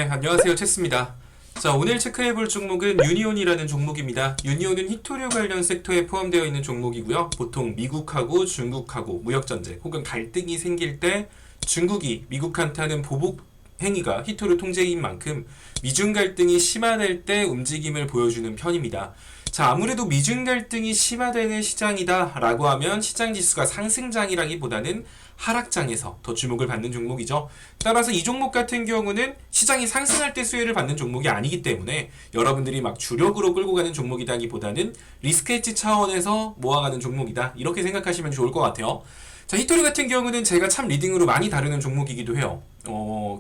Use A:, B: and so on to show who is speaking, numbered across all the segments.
A: 네, 안녕하세요. 체스입니다. 자, 오늘 체크해볼 종목은 유니온이라는 종목입니다. 유니온은 히토류 관련 섹터에 포함되어 있는 종목이고요. 보통 미국하고 중국하고 무역전쟁 혹은 갈등이 생길 때 중국이 미국한테 하는 보복 행위가 히토류 통제인 만큼 미중 갈등이 심화될 때 움직임을 보여주는 편입니다. 자, 아무래도 미중 갈등이 심화되는 시장이다 라고 하면 시장 지수가 상승장이라기보다는 하락장에서 더 주목을 받는 종목이죠. 따라서 이 종목 같은 경우는 시장이 상승할 때 수혜를 받는 종목이 아니기 때문에 여러분들이 막 주력으로 끌고 가는 종목이다기보다는 리스크 헤지 차원에서 모아가는 종목이다, 이렇게 생각하시면 좋을 것 같아요. 자, 히토리 같은 경우는 제가 참 리딩으로 많이 다루는 종목이기도 해요.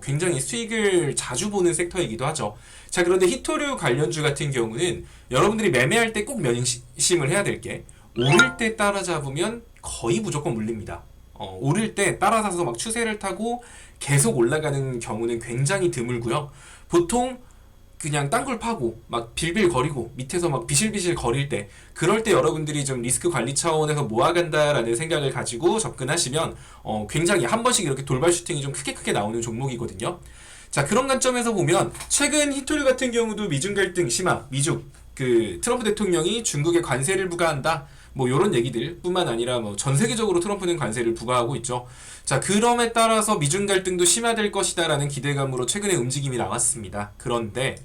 A: 굉장히 수익을 자주 보는 섹터이기도 하죠. 자, 그런데 히토류 관련주 같은 경우는 여러분들이 매매할 때 꼭 명심을 해야 될 게, 오를 때 따라잡으면 거의 무조건 물립니다. 오를 때 따라사서 막 추세를 타고 계속 올라가는 경우는 굉장히 드물고요. 보통 그냥 딴 걸 파고 막 빌빌거리고 밑에서 막 비실비실 거릴 때, 그럴 때 여러분들이 좀 리스크 관리 차원에서 모아간다라는 생각을 가지고 접근하시면 굉장히 한 번씩 이렇게 돌발 슈팅이 좀 크게 나오는 종목이거든요. 자, 그런 관점에서 보면 최근 히토류 같은 경우도 미중 갈등 심화, 트럼프 대통령이 중국에 관세를 부과한다, 뭐 요런 얘기들 뿐만 아니라 뭐 전 세계적으로 트럼프는 관세를 부과하고 있죠. 자, 그럼에 따라서 미중 갈등도 심화될 것이다 라는 기대감으로 최근에 움직임이 나왔습니다. 그런데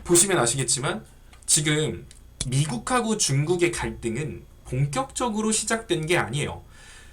A: 보시면 아시겠지만 지금 미국하고 중국의 갈등은 본격적으로 시작된 게 아니에요.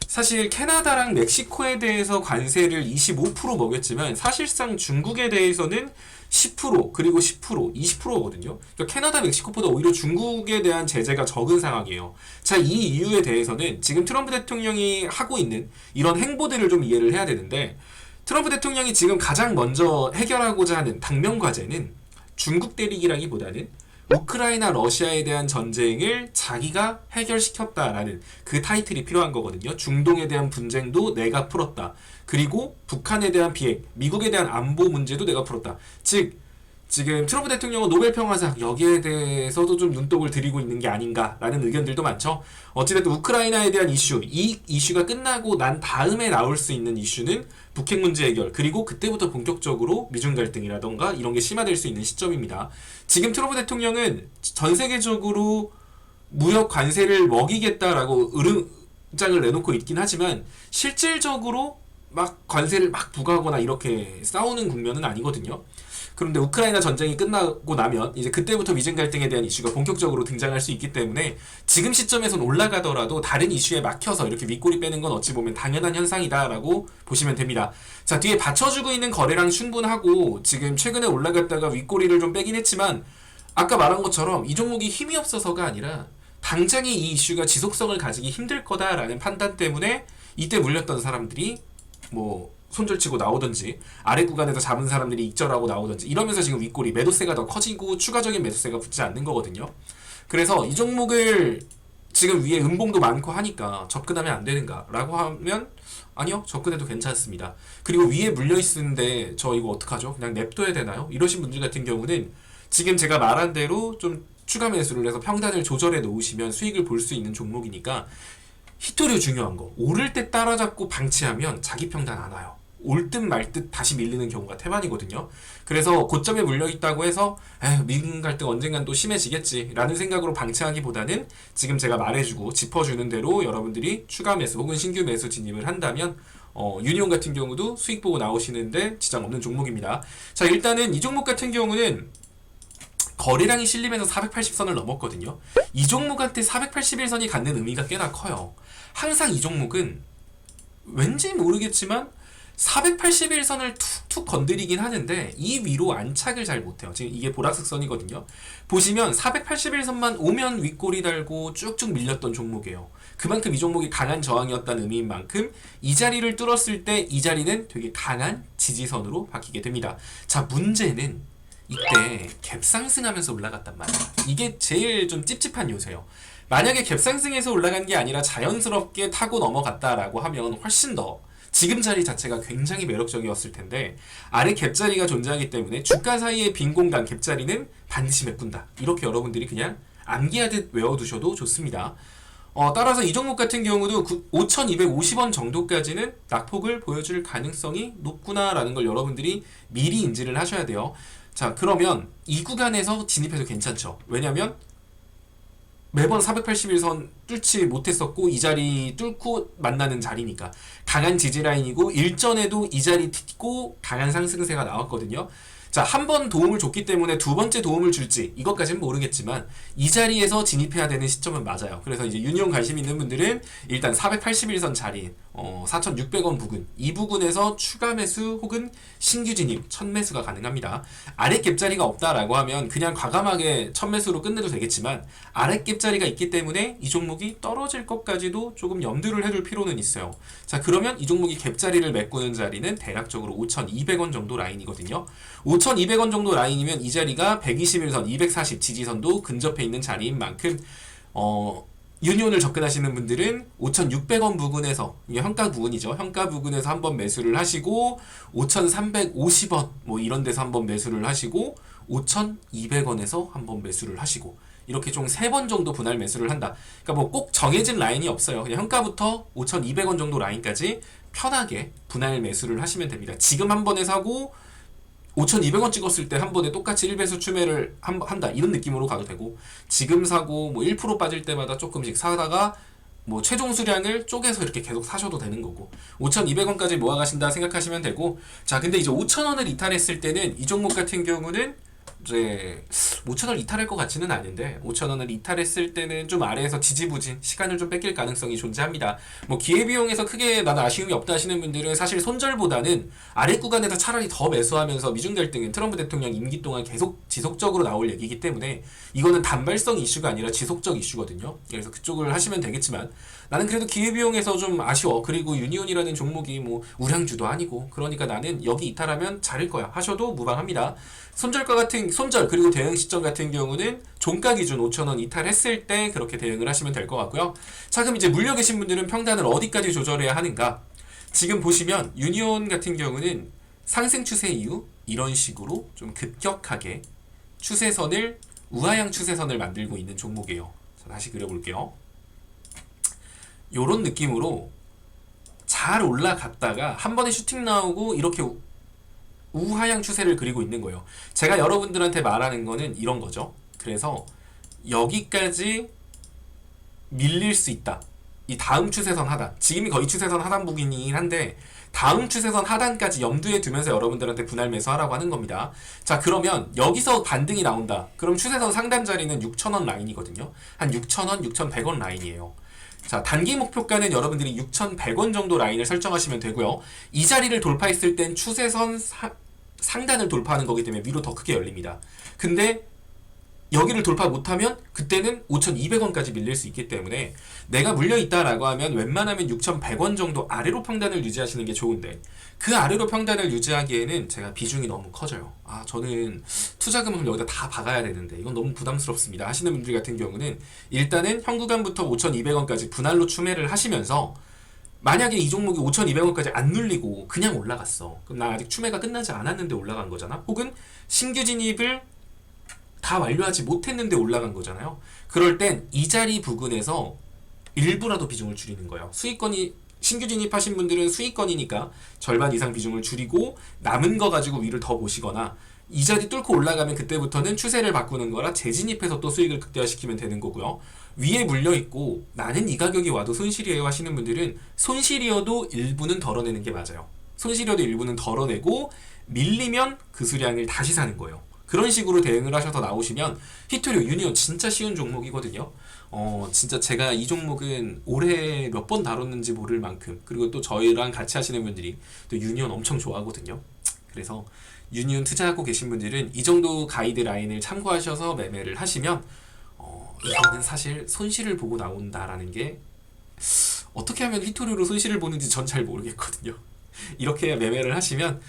A: 사실 캐나다랑 멕시코에 대해서 관세를 25% 먹였지만 사실상 중국에 대해서는 10% 그리고 10%, 20%거든요. 그러니까 캐나다, 멕시코보다 오히려 중국에 대한 제재가 적은 상황이에요. 자, 이 이유에 대해서는 지금 트럼프 대통령이 하고 있는 이런 행보들을 좀 이해를 해야 되는데, 트럼프 대통령이 지금 가장 먼저 해결하고자 하는 당면 과제는 중국 때리기라기보다는 우크라이나 러시아에 대한 전쟁을 자기가 해결시켰다라는 그 타이틀이 필요한 거거든요. 중동에 대한 분쟁도 내가 풀었다. 그리고 북한에 대한 비핵, 미국에 대한 안보 문제도 내가 풀었다. 즉 지금 트럼프 대통령은 노벨 평화상 여기에 대해서도 좀 눈독을 들이고 있는 게 아닌가라는 의견들도 많죠. 어찌됐든 우크라이나에 대한 이슈, 이 이슈가 끝나고 난 다음에 나올 수 있는 이슈는 북핵 문제 해결, 그리고 그때부터 본격적으로 미중 갈등이라던가 이런 게 심화될 수 있는 시점입니다. 지금 트럼프 대통령은 전 세계적으로 무역 관세를 먹이겠다라고 으름장을 내놓고 있긴 하지만 실질적으로 막 관세를 막 부과하거나 이렇게 싸우는 국면은 아니거든요. 그런데 우크라이나 전쟁이 끝나고 나면 이제 그때부터 미중 갈등에 대한 이슈가 본격적으로 등장할 수 있기 때문에 지금 시점에선 올라가더라도 다른 이슈에 막혀서 이렇게 윗꼬리 빼는 건 어찌 보면 당연한 현상이다라고 보시면 됩니다. 자, 뒤에 받쳐주고 있는 거래량 충분하고 지금 최근에 올라갔다가 윗꼬리를 좀 빼긴 했지만 아까 말한 것처럼 이 종목이 힘이 없어서가 아니라 당장에 이 이슈가 지속성을 가지기 힘들 거다라는 판단 때문에 이때 물렸던 사람들이 뭐 손절치고 나오든지 아래 구간에서 잡은 사람들이 익절하고 나오든지 이러면서 지금 윗골이 매도세가 더 커지고 추가적인 매도세가 붙지 않는 거거든요. 그래서 이 종목을 지금 위에 음봉도 많고 하니까 접근하면 안 되는가 라고 하면 아니요, 접근해도 괜찮습니다. 그리고 위에 물려있는데 저 이거 어떡하죠? 그냥 냅둬야 되나요? 이러신 분들 같은 경우는 지금 제가 말한 대로 좀 추가 매수를 해서 평단을 조절해 놓으시면 수익을 볼 수 있는 종목이니까, 히토류 중요한 거, 오를 때 따라잡고 방치하면 자기 평단 안 와요. 올 듯 말 듯 다시 밀리는 경우가 태반이거든요. 그래서 고점에 물려있다고 해서 미국 갈등 언젠간 또 심해지겠지 라는 생각으로 방치하기보다는 지금 제가 말해주고 짚어주는 대로 여러분들이 추가 매수 혹은 신규 매수 진입을 한다면 유니온 같은 경우도 수익 보고 나오시는데 지장 없는 종목입니다. 자, 일단은 이 종목 같은 경우는 거래량이 실리면서 480선을 넘었거든요. 이 종목한테 481선이 갖는 의미가 꽤나 커요. 항상 이 종목은 왠지 모르겠지만 481선을 툭툭 건드리긴 하는데 이 위로 안착을 잘 못해요. 지금 이게 보라색 선이거든요. 보시면 481선만 오면 윗꼬리 달고 쭉쭉 밀렸던 종목이에요. 그만큼 이 종목이 강한 저항이었다는 의미인 만큼 이 자리를 뚫었을 때 이 자리는 되게 강한 지지선으로 바뀌게 됩니다. 자, 문제는 이때 갭상승하면서 올라갔단 말이야. 이게 제일 좀 찝찝한 요소예요. 만약에 갭상승해서 올라간 게 아니라 자연스럽게 타고 넘어갔다라고 하면 훨씬 더 지금 자리 자체가 굉장히 매력적이었을 텐데, 아래 갭자리가 존재하기 때문에 주가 사이의 빈 공간 갭자리는 반드시 메꾼다. 이렇게 여러분들이 그냥 암기하듯 외워두셔도 좋습니다. 따라서 이 종목 같은 경우도 5,250원 정도까지는 낙폭을 보여줄 가능성이 높구나라는 걸 여러분들이 미리 인지를 하셔야 돼요. 자, 그러면 이 구간에서 진입해도 괜찮죠. 왜냐면 매번 481선 뚫지 못했었고 이 자리 뚫고 만나는 자리니까 강한 지지 라인이고 일전에도 이 자리 딛고 강한 상승세가 나왔거든요. 자, 한 번 도움을 줬기 때문에 두 번째 도움을 줄지 이것까지는 모르겠지만 이 자리에서 진입해야 되는 시점은 맞아요. 그래서 이제 유니온 관심 있는 분들은 일단 481선 자리인 4,600원 부근 이 부근에서 추가 매수 혹은 신규 진입 첫 매수가 가능합니다. 아래 갭자리가 없다라고 하면 그냥 과감하게 첫 매수로 끝내도 되겠지만 아래 갭자리가 있기 때문에 이 종목이 떨어질 것까지도 조금 염두를 해둘 필요는 있어요. 자, 그러면 이 종목이 갭자리를 메꾸는 자리는 대략적으로 5,200원 정도 라인이거든요. 5,200원 정도 라인이면 이 자리가 121선, 240 지지선도 근접해 있는 자리인 만큼 유니온을 접근하시는 분들은 5,600원 부근에서 이게 현가 부근이죠. 현가 부근에서 한번 매수를 하시고 5,350원 뭐 이런 데서 한번 매수를 하시고 5,200원에서 한번 매수를 하시고 이렇게 총 3번 정도 분할 매수를 한다. 그러니까 뭐 꼭 정해진 라인이 없어요. 그냥 현가부터 5,200원 정도 라인까지 편하게 분할 매수를 하시면 됩니다. 지금 한 번에 사고 5,200원 찍었을 때 한 번에 똑같이 1배수 추매를 한다 이런 느낌으로 가도 되고 지금 사고 뭐 1% 빠질 때마다 조금씩 사다가 뭐 최종 수량을 쪼개서 이렇게 계속 사셔도 되는 거고 5,200원까지 모아가신다 생각하시면 되고 자 근데 이제 5,000원을 이탈했을 때는 이 종목 같은 경우는 이제 5,000원 이탈할 것 같지는 않은데 5,000원을 이탈했을 때는 좀 아래에서 지지부진 시간을 좀 뺏길 가능성이 존재합니다. 뭐 기회비용에서 크게 나는 아쉬움이 없다 하시는 분들은 사실 손절보다는 아래 구간에서 차라리 더 매수하면서 미중 갈등은 트럼프 대통령 임기 동안 계속 지속적으로 나올 얘기이기 때문에 이거는 단발성 이슈가 아니라 지속적 이슈거든요. 그래서 그쪽을 하시면 되겠지만 나는 그래도 기회비용에서 좀 아쉬워. 그리고 유니온이라는 종목이 뭐 우량주도 아니고 그러니까 나는 여기 이탈하면 자를 거야 하셔도 무방합니다. 손절가 같은 손절 그리고 대응 시점 같은 경우는 종가 기준 5,000원 이탈했을 때 그렇게 대응을 하시면 될 것 같고요. 자 그럼 이제 물려 계신 분들은 평단을 어디까지 조절해야 하는가? 지금 보시면 유니온 같은 경우는 상승 추세 이후 이런 식으로 좀 급격하게 추세선을 우하향 추세선을 만들고 있는 종목이에요. 자, 다시 그려볼게요. 요런 느낌으로 잘 올라갔다가 한 번에 슈팅 나오고 이렇게 우하향 추세를 그리고 있는 거예요. 제가 여러분들한테 말하는 거는 이런 거죠. 그래서 여기까지 밀릴 수 있다. 이 다음 추세선 하단. 지금이 거의 추세선 하단 부분이긴 한데 다음 추세선 하단까지 염두에 두면서 여러분들한테 분할 매수하라고 하는 겁니다. 자 그러면 여기서 반등이 나온다. 그럼 추세선 상단 자리는 6,000원 라인이거든요. 한 6,000원, 6,100원 라인이에요. 자 단기 목표가는 여러분들이 6,100원 정도 라인을 설정하시면 되고요. 이 자리를 돌파했을 땐 추세선 상단을 돌파하는 거기 때문에 위로 더 크게 열립니다. 근데 여기를 돌파 못하면 그때는 5,200원까지 밀릴 수 있기 때문에 내가 물려있다라고 하면 웬만하면 6,100원 정도 아래로 평단을 유지하시는 게 좋은데 그 아래로 평단을 유지하기에는 제가 비중이 너무 커져요. 아 저는 투자금을 여기다 다 박아야 되는데 이건 너무 부담스럽습니다 하시는 분들 같은 경우는 일단은 현구간부터 5,200원까지 분할로 추매를 하시면서 만약에 이 종목이 5,200원까지 안 눌리고 그냥 올라갔어. 그럼 나 아직 추매가 끝나지 않았는데 올라간 거잖아. 혹은 신규 진입을 다 완료하지 못했는데 올라간 거잖아요. 그럴 땐 이 자리 부근에서 일부라도 비중을 줄이는 거예요. 수익권이 신규 진입하신 분들은 수익권이니까 절반 이상 비중을 줄이고 남은 거 가지고 위를 더 보시거나 이 자리 뚫고 올라가면 그때부터는 추세를 바꾸는 거라 재진입해서 또 수익을 극대화시키면 되는 거고요. 위에 물려있고 나는 이 가격이 와도 손실이에요 하시는 분들은 손실이어도 일부는 덜어내는 게 맞아요. 손실이어도 일부는 덜어내고 밀리면 그 수량을 다시 사는 거예요. 그런 식으로 대응을 하셔서 나오시면 히토류 유니온 진짜 쉬운 종목이거든요. 진짜 제가 이 종목은 올해 몇 번 다뤘는지 모를 만큼 그리고 또 저희랑 같이 하시는 분들이 또 유니온 엄청 좋아하거든요. 그래서 유니온 투자하고 계신 분들은 이 정도 가이드 라인을 참고하셔서 매매를 하시면 이거는 사실 손실을 보고 나온다라는 게 어떻게 하면 히토류로 손실을 보는지 전 잘 모르겠거든요. 이렇게 매매를 하시면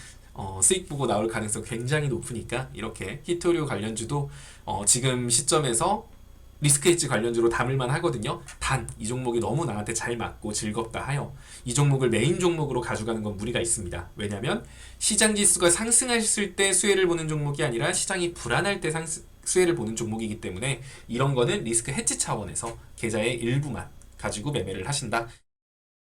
A: 수익 보고 나올 가능성 굉장히 높으니까 이렇게 히토류 관련주도 지금 시점에서 리스크 헤지 관련주로 담을만 하거든요. 단 이 종목이 너무 나한테 잘 맞고 즐겁다 하여 이 종목을 메인 종목으로 가져가는 건 무리가 있습니다. 왜냐면 시장 지수가 상승했을 때 수혜를 보는 종목이 아니라 시장이 불안할 때 수혜를 보는 종목이기 때문에 이런 거는 리스크 헤지 차원에서 계좌의 일부만 가지고 매매를 하신다.